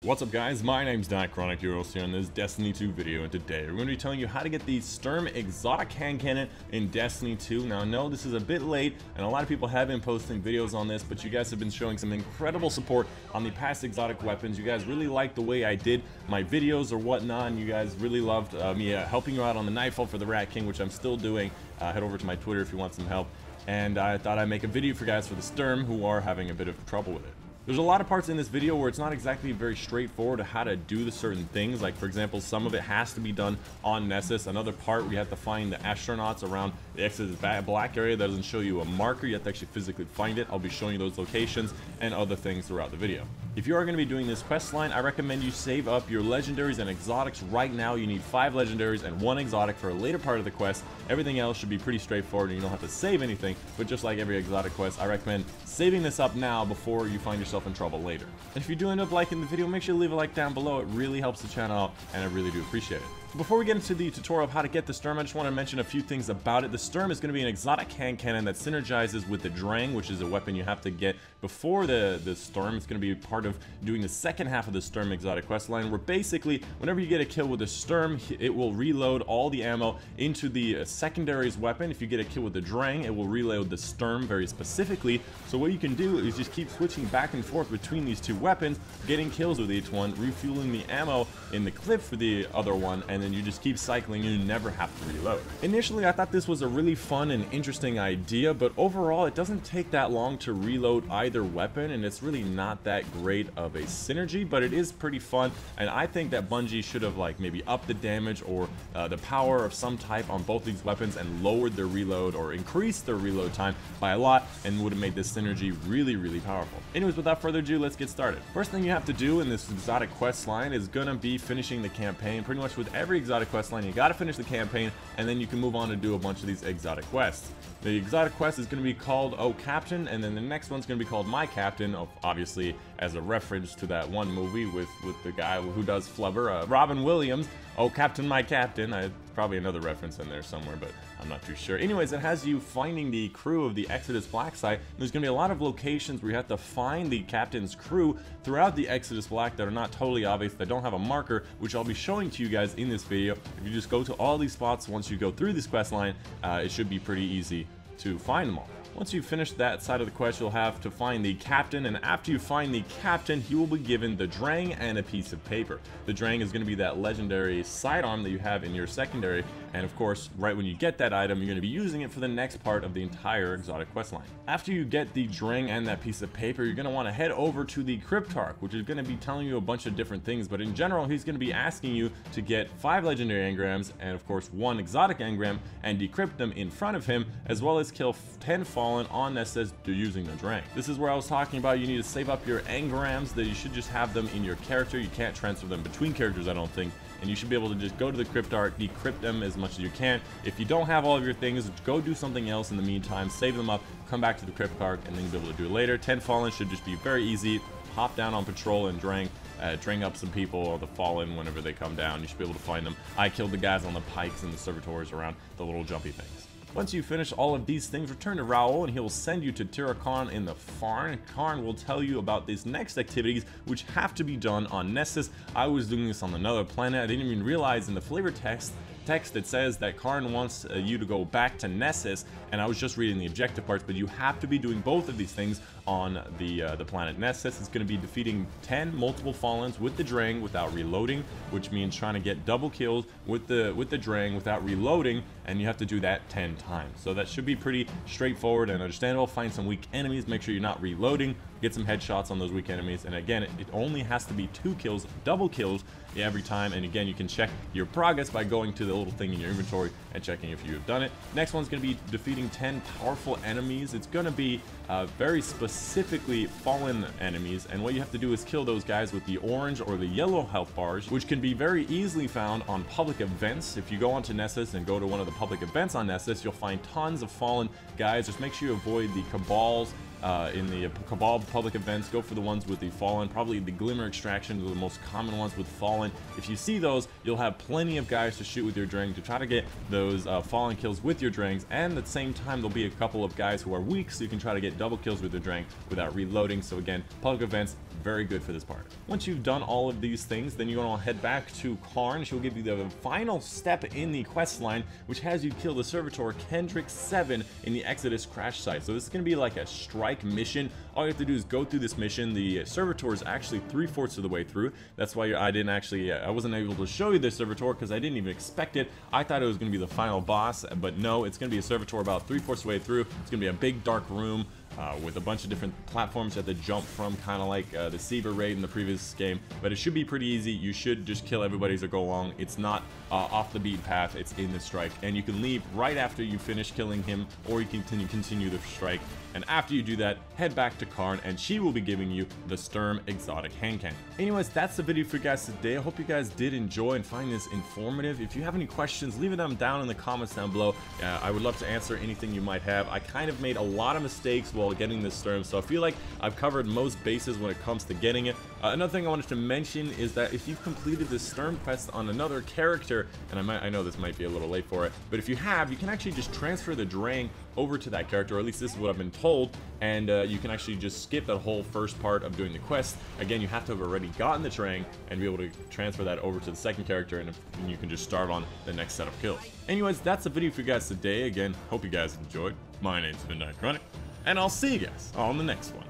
What's up guys, my name's Chronic Heroes here in this Destiny 2 video, and today we're going to be telling you how to get the Sturm exotic hand cannon in Destiny 2. Now I know this is a bit late and a lot of people have been posting videos on this, but you guys have been showing some incredible support on the past exotic weapons. You guys really liked the way I did my videos or whatnot, and you guys really loved me helping you out on the Nightfall for the Rat King, which I'm still doing. Head over to my Twitter if you want some help. And I thought I'd make a video for guys for the Sturm who are having a bit of trouble with it. There's a lot of parts in this video where it's not exactly very straightforward to how to do the certain things. Like for example, some of it has to be done on Nessus. Another part we have to find the astronauts around the Exodus Black area that doesn't show you a marker. You have to actually physically find it. I'll be showing you those locations and other things throughout the video. If you are going to be doing this quest line, I recommend you save up your legendaries and exotics right now. You need 5 legendaries and 1 exotic for a later part of the quest. Everything else should be pretty straightforward and you don't have to save anything, but just like every exotic quest, I recommend saving this up now before you find yourself in trouble later. And if you do end up liking the video, make sure to leave a like down below. It really helps the channel out and I really do appreciate it. Before we get into the tutorial of how to get the Sturm, I just want to mention a few things about it. The Sturm is going to be an exotic hand cannon that synergizes with the Drang, which is a weapon you have to get before the Sturm. It's going to be part of doing the second half of the Sturm exotic quest line, where basically whenever you get a kill with the Sturm, it will reload all the ammo into the secondaries weapon. If you get a kill with the Drang, it will reload the Sturm very specifically. So what you can do is just keep switching back and forth between these two weapons, getting kills with each one, refueling the ammo in the clip for the other one, and then you just keep cycling and you never have to reload. Initially, I thought this was a really fun and interesting idea, but overall, it doesn't take that long to reload either weapon, and it's really not that great of a synergy, but it is pretty fun, and I think that Bungie should have like maybe upped the damage or the power of some type on both these weapons and lowered their reload or increased their reload time by a lot, and would have made this synergy really, really powerful. Anyways, without further ado, let's get started. First thing you have to do in this exotic quest line is gonna be finishing the campaign. Pretty much with every exotic quest line, you gotta finish the campaign, and then you can move on to do a bunch of these exotic quests. The exotic quest is going to be called Oh Captain, and then the next one's going to be called My Captain, obviously as a reference to that one movie with the guy who does Flubber, Robin Williams. Oh Captain, My Captain. Probably another reference in there somewhere, but I'm not too sure. Anyways, it has you finding the crew of the Exodus Black site. There's going to be a lot of locations where you have to find the captain's crew throughout the Exodus Black that are not totally obvious, that don't have a marker, which I'll be showing to you guys in this video. If you just go to all these spots, once you go through this quest line, it should be pretty easy to find them all. Once you finish that side of the quest, you'll have to find the captain, and after you find the captain, he will be given the Drang and a piece of paper. The Drang is going to be that legendary sidearm that you have in your secondary, and of course, right when you get that item, you're going to be using it for the next part of the entire exotic quest line. After you get the Drang and that piece of paper, you're going to want to head over to the Cryptarch, which is going to be telling you a bunch of different things, but in general, he's going to be asking you to get 5 legendary Engrams, and of course, 1 exotic Engram, and decrypt them in front of him, as well as kill 10 Fallen on Nessus using the Drang. This is where I was talking about you need to save up your Engrams, that you should just have them in your character. You can't transfer them between characters, I don't think, and you should be able to just go to the Cryptarch, decrypt them as much as you can. If you don't have all of your things, go do something else in the meantime, save them up, come back to the Cryptarch, and then you'll be able to do it later. 10 Fallen should just be very easy. Hop down on patrol and Drang up some people, or the Fallen whenever they come down. You should be able to find them. I killed the guys on the pikes and the servitors around the little jumpy things. Once you finish all of these things, return to Raoul and he will send you to Tirakarn in the Farn. Karn will tell you about these next activities which have to be done on Nessus. I was doing this on another planet. I didn't even realize in the flavor text it says that Karn wants you to go back to Nessus, and I was just reading the objective parts, but you have to be doing both of these things on the planet Nessus. It's going to be defeating 10 multiple Fallens with the Drang without reloading, which means trying to get double kills with the Drang without reloading, and you have to do that 10 times. So that should be pretty straightforward and understandable. Find some weak enemies, make sure you're not reloading, get some headshots on those weak enemies, and again, it only has to be 2 kills, double kills every time, and again, you can check your progress by going to the little thing in your inventory and checking if you have done it. Next one's going to be defeating 10 powerful enemies. It's going to be very specifically fallen enemies, and what you have to do is kill those guys with the orange or the yellow health bars, which can be very easily found on public events. If you go onto Nessus and go to one of the public events on Nessus, you'll find tons of fallen guys. Just make sure you avoid the Cabals, in the Cabal public events, go for the ones with the Fallen. Probably the Glimmer extractions are the most common ones with Fallen. If you see those, you'll have plenty of guys to shoot with your Drang to try to get those Fallen kills with your Drangs, and at the same time there'll be a couple of guys who are weak, so you can try to get double kills with your Drang without reloading. So again, public events, very good for this part. Once you've done all of these things, then you want to head back to Karn. She'll give you the final step in the quest line, which has you kill the Servitor Kendrick 7 in the Exodus crash site. So this is going to be like a strike mission. All you have to do is go through this mission. The Servitor is actually 3/4 of the way through. That's why I wasn't able to show you the Servitor, because I didn't even expect it. I thought it was going to be the final boss, but no, it's going to be a Servitor about 3/4 of the way through. It's going to be a big dark room with a bunch of different platforms you have to jump from, kind of like the Seaver raid in the previous game, but it should be pretty easy. You should just kill everybody as you go along. It's not off the beat path, it's in the strike, and you can leave right after you finish killing him, or you can continue the strike. And after you do that, head back to Karn, and she will be giving you the Sturm exotic hand cannon. Anyways, that's the video for you guys today. I hope you guys did enjoy and find this informative. If you have any questions, leave them down in the comments down below. I would love to answer anything you might have. I kind of made a lot of mistakes while getting this Sturm, so I feel like I've covered most bases when it comes to getting it. Another thing I wanted to mention is that if you've completed this Sturm quest on another character, and I know this might be a little late for it, but if you have, you can actually just transfer the Drang over to that character, or at least this is what I've been told, and you can actually just skip that whole first part of doing the quest. Again, you have to have already gotten the Drang and be able to transfer that over to the second character, and you can just start on the next set of kills. Anyways, that's the video for you guys today. Again, hope you guys enjoyed. My name's been Nightchronic, and I'll see you guys on the next one.